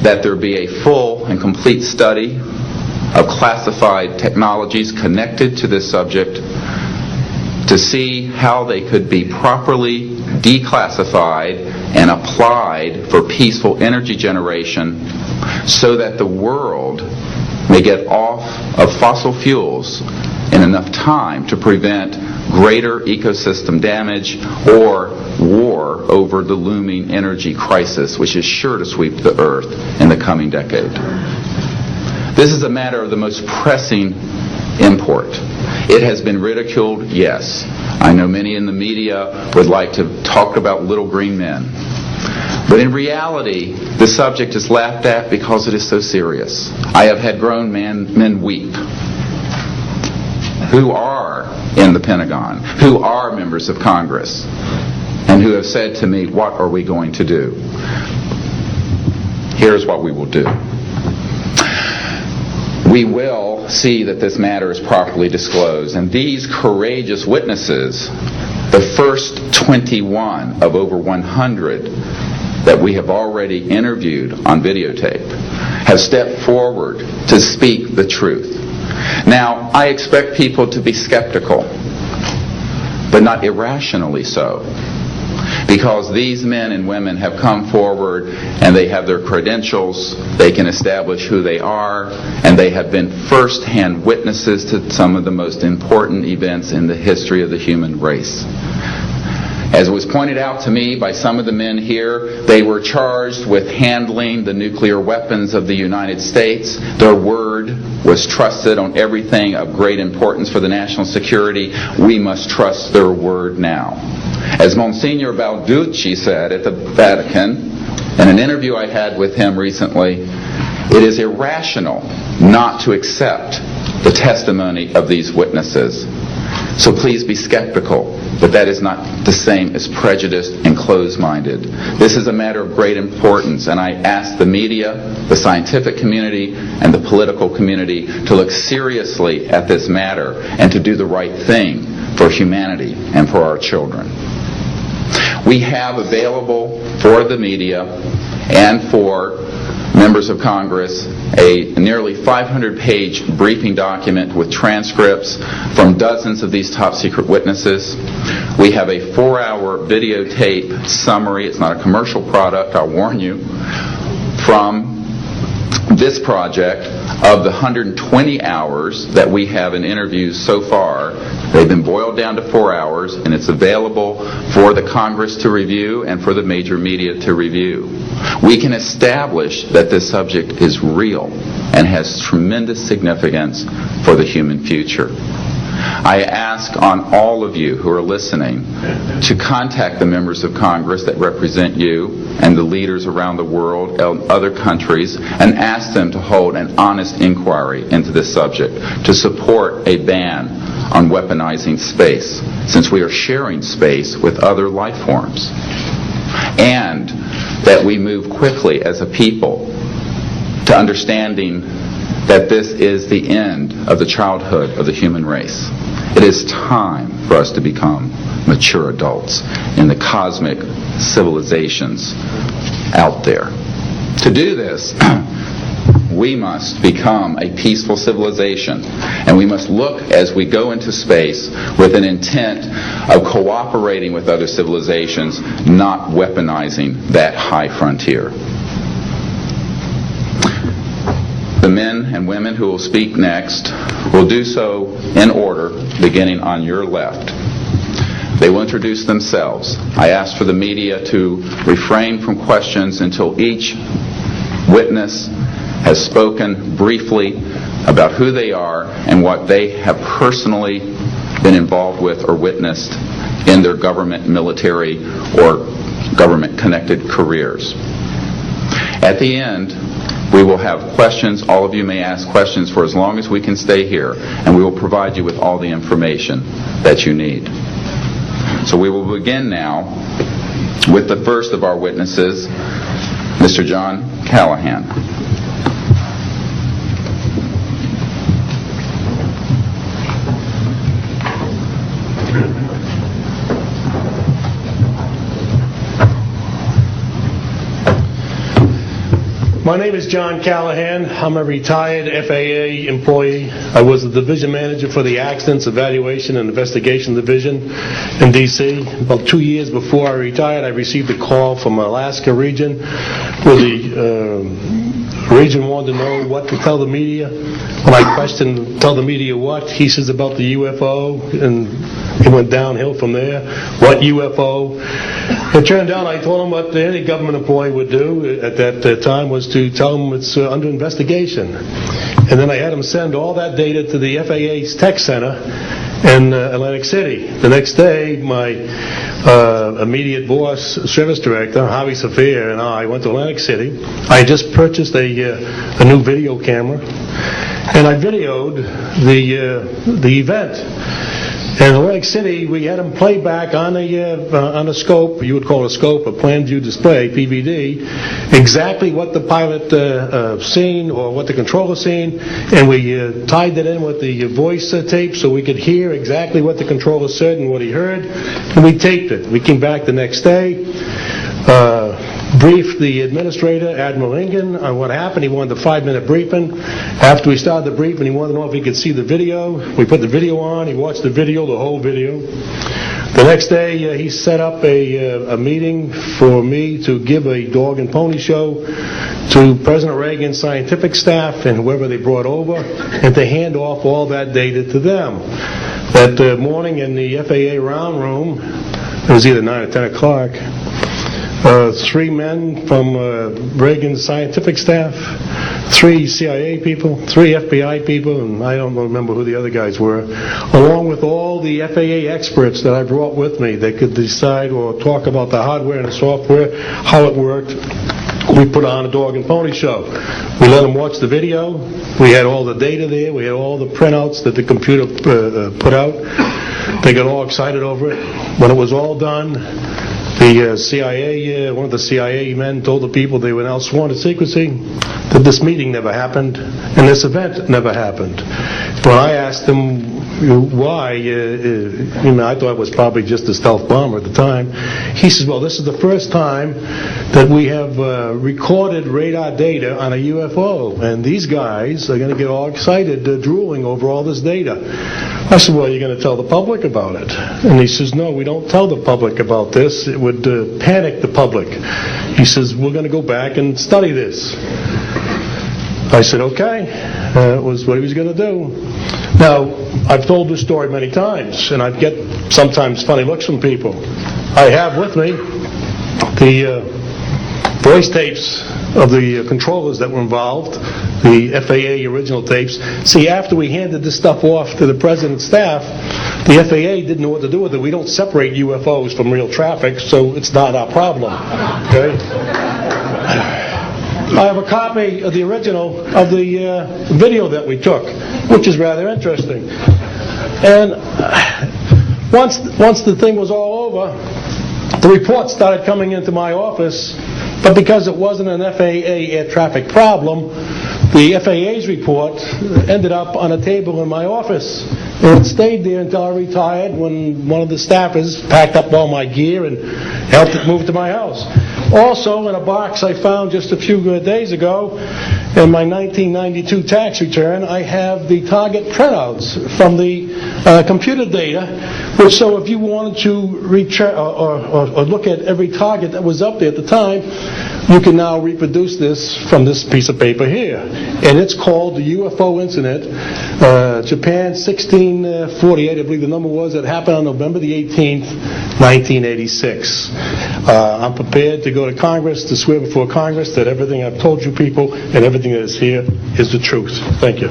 that there be a full and complete study of classified technologies connected to this subject to see how they could be properly declassified and applied for peaceful energy generation so that the world may get off of fossil fuels in enough time to prevent greater ecosystem damage or war over the looming energy crisis, which is sure to sweep the earth in the coming decade. This is a matter of the most pressing import. It has been ridiculed, yes. I know many in the media would like to talk about little green men. But in reality, the subject is laughed at because it is so serious. I have had grown men weep who are in the Pentagon, who are members of Congress, and who have said to me, what are we going to do? Here's what we will do. We will see that this matter is properly disclosed, and these courageous witnesses, the first 21 of over 100 that we have already interviewed on videotape, have stepped forward to speak the truth. Now, I expect people to be skeptical, but not irrationally so, because these men and women have come forward and they have their credentials, they can establish who they are, and they have been first-hand witnesses to some of the most important events in the history of the human race. As was pointed out to me by some of the men here, they were charged with handling the nuclear weapons of the United States. Their word was trusted on everything of great importance for the national security. We must trust their word now. As Monsignor Balducci said at the Vatican, in an interview I had with him recently, it is irrational not to accept the testimony of these witnesses. So please be skeptical, but that is not the same as prejudiced and closed-minded. This is a matter of great importance, and I ask the media, the scientific community, and the political community to look seriously at this matter and to do the right thing for humanity and for our children. We have available for the media and for members of Congress a nearly 500-page briefing document with transcripts from dozens of these top-secret witnesses. We have a 4-hour videotape summary. It's not a commercial product, I'll warn you, from this project of the 120 hours that we have in interviews so far. They've been boiled down to 4 hours, and it's available for the Congress to review and for the major media to review. We can establish that this subject is real and has tremendous significance for the human future. I ask on all of you who are listening to contact the members of Congress that represent you and the leaders around the world, other countries, and ask them to hold an honest inquiry into this subject, to support a ban on weaponizing space, since we are sharing space with other life forms, and that we move quickly as a people to understanding that this is the end of the childhood of the human race. It is time for us to become mature adults in the cosmic civilizations out there. To do this, we must become a peaceful civilization, and we must look as we go into space with an intent of cooperating with other civilizations, not weaponizing that high frontier. The men and women who will speak next will do so in order, beginning on your left. They will introduce themselves. I ask for the media to refrain from questions until each witness has spoken briefly about who they are and what they have personally been involved with or witnessed in their government, military, or government-connected careers. At the end, we will have questions. All of you may ask questions for as long as we can stay here, and we will provide you with all the information that you need. So we will begin now with the first of our witnesses, Mr. John Callahan. My name is John Callahan. I'm a retired FAA employee. I was the division manager for the Accidents Evaluation and Investigation Division in D.C. About 2 years before I retired, I received a call from Alaska region where the region wanted to know what to tell the media. When I questioned, tell the media what? He says about the UFO, and it went downhill from there. What UFO? It turned out I told him what any government employee would do at that time was to tell him it's under investigation. And then I had him send all that data to the FAA's tech center in Atlantic City. The next day, my immediate boss, service director, Javi Safir, and I went to Atlantic City. I had just purchased a new video camera, and I videoed the event. In Atlantic City, we had them play back on a scope, you would call it a scope, a plan view display, PVD, exactly what the pilot seen or what the controller seen, and we tied that in with the voice tape so we could hear exactly what the controller said and what he heard, and we taped it. We came back the next day, briefed the administrator, Admiral Ingen, on what happened. He wanted a 5-minute briefing. After we started the briefing, he wanted to know if he could see the video. We put the video on. He watched the video, the whole video. The next day, he set up a meeting for me to give a dog and pony show to President Reagan's scientific staff and whoever they brought over, and to hand off all that data to them. That morning in the FAA round room, it was either 9 or 10 o'clock, 3 men from Reagan's scientific staff, 3 CIA people, 3 FBI people, and I don't remember who the other guys were, along with all the FAA experts that I brought with me that could decide or talk about the hardware and the software, how it worked. We put on a dog and pony show. We let them watch the video. We had all the data there. We had all the printouts that the computer put out. They got all excited over it. When it was all done, the CIA, one of the CIA men told the people they were now sworn to secrecy, that this meeting never happened and this event never happened. When I asked them why, I thought it was probably just a stealth bomber at the time. He says, well, this is the first time that we have recorded radar data on a UFO, and these guys are going to get all excited, drooling over all this data. I said, well, you're going to tell the public about it? And he says, no, we don't tell the public about this. It would panic the public. He says, we're going to go back and study this. I said, okay. That was what he was going to do. Now, I've told this story many times, and I get sometimes funny looks from people. I have with me the voice tapes of the controllers that were involved, the FAA original tapes. See, after we handed this stuff off to the President's staff, the FAA didn't know what to do with it. We don't separate UFOs from real traffic, so it's not our problem. Okay? I have a copy of the original of the video that we took, which is rather interesting. And once the thing was all over, the reports started coming into my office, but because it wasn't an FAA air traffic problem, the FAA's report ended up on a table in my office. And it stayed there until I retired, when one of the staffers packed up all my gear and helped it move to my house. Also, in a box I found just a few days ago, in my 1992 tax return, I have the target printouts from the computer data, which, so if you wanted to or look at every target that was up there at the time, you can now reproduce this from this piece of paper here. And it's called the UFO Incident, Japan 1648, I believe the number was. It happened on November the 18th, 1986. I'm prepared to go to Congress, to swear before Congress that everything I've told you people and everything that is here is the truth. Thank you.